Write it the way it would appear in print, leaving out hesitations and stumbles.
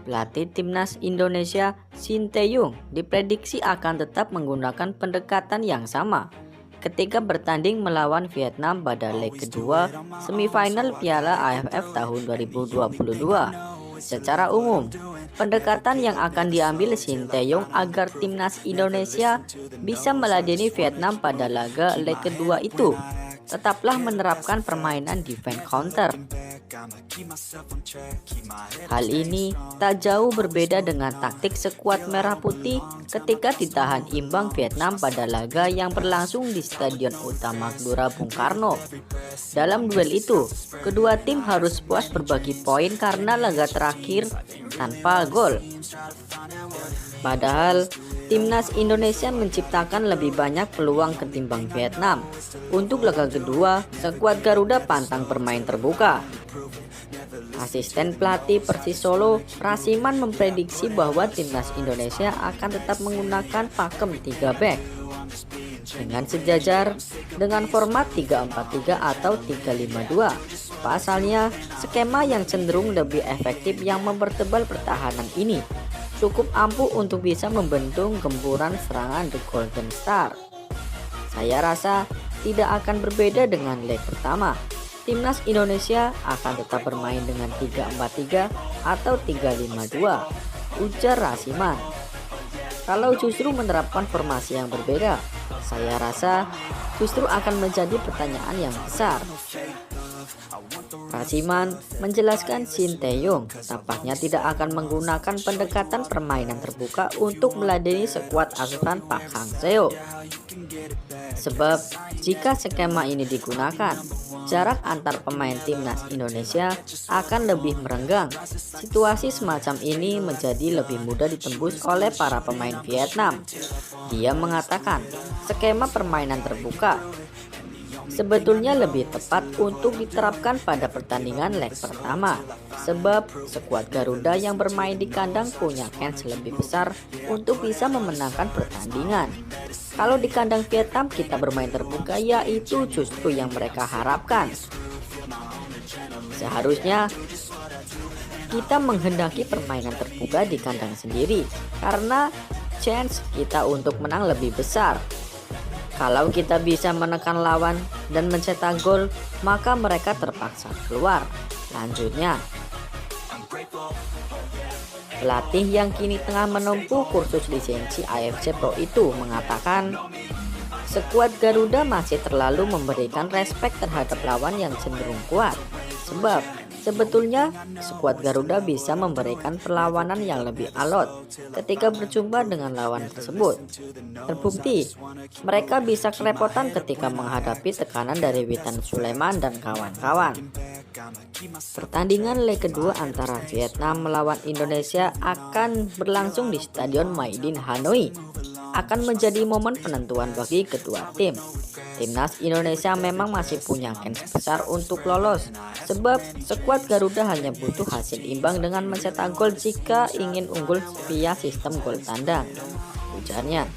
Pelatih timnas Indonesia Shin Tae-yong diprediksi akan tetap menggunakan pendekatan yang sama ketika bertanding melawan Vietnam pada leg kedua semifinal Piala AFF tahun 2022. Secara umum, pendekatan yang akan diambil Shin Tae-yong agar timnas Indonesia bisa meladeni Vietnam pada laga leg kedua itu tetaplah menerapkan permainan defense counter. Hal ini tak jauh berbeda dengan taktik skuad merah putih ketika ditahan imbang Vietnam pada laga yang berlangsung di Stadion Utama Gelora Bung Karno. Dalam duel itu, kedua tim harus puas berbagi poin karena laga terakhir tanpa gol. Padahal timnas Indonesia menciptakan lebih banyak peluang ketimbang Vietnam. Untuk laga kedua, skuad Garuda pantang bermain terbuka. Asisten pelatih Persis Solo, Rasiman, memprediksi bahwa timnas Indonesia akan tetap menggunakan pakem 3 back dengan sejajar dengan format 3-4-3 atau 3-5-2. Pasalnya, skema yang cenderung lebih efektif yang mempertebal pertahanan ini cukup ampuh untuk bisa membendung gempuran serangan The Golden Star. Saya rasa tidak akan berbeda dengan leg pertama. Timnas Indonesia akan tetap bermain dengan 3-4-3 atau 3-5-2, ujar Rasiman. Kalau justru menerapkan formasi yang berbeda, saya rasa justru akan menjadi pertanyaan yang besar. Rasiman menjelaskan Shin Tae-yong tampaknya tidak akan menggunakan pendekatan permainan terbuka untuk meladeni skuad asuhan Park Hang-seo. Sebab jika skema ini digunakan, jarak antar pemain timnas Indonesia akan lebih merenggang. Situasi semacam ini menjadi lebih mudah ditembus oleh para pemain Vietnam. Dia mengatakan skema permainan terbuka sebetulnya lebih tepat untuk diterapkan pada pertandingan leg pertama, sebab skuad Garuda yang bermain di kandang punya kans lebih besar untuk bisa memenangkan pertandingan. Kalau di kandang Vietnam kita bermain terbuka, yaitu justru yang mereka harapkan. Seharusnya kita menghendaki permainan terbuka di kandang sendiri karena chance kita untuk menang lebih besar. Kalau kita bisa menekan lawan dan mencetak gol, maka mereka terpaksa keluar. Lanjutnya, pelatih yang kini tengah menempuh kursus lisensi AFC Pro itu mengatakan skuad Garuda masih terlalu memberikan respek terhadap lawan yang cenderung kuat. Sebab sebetulnya skuad Garuda bisa memberikan perlawanan yang lebih alot ketika berjumpa dengan lawan tersebut. Terbukti, mereka bisa kerepotan ketika menghadapi tekanan dari Witan Sulaiman dan kawan-kawan. Pertandingan leg kedua antara Vietnam melawan Indonesia akan berlangsung di Stadion Maidin Hanoi. Akan menjadi momen penentuan bagi kedua tim. Timnas Indonesia memang masih punya kans besar untuk lolos, sebab skuad Garuda hanya butuh hasil imbang dengan mencetak gol jika ingin unggul via sistem gol tandang, ujarnya.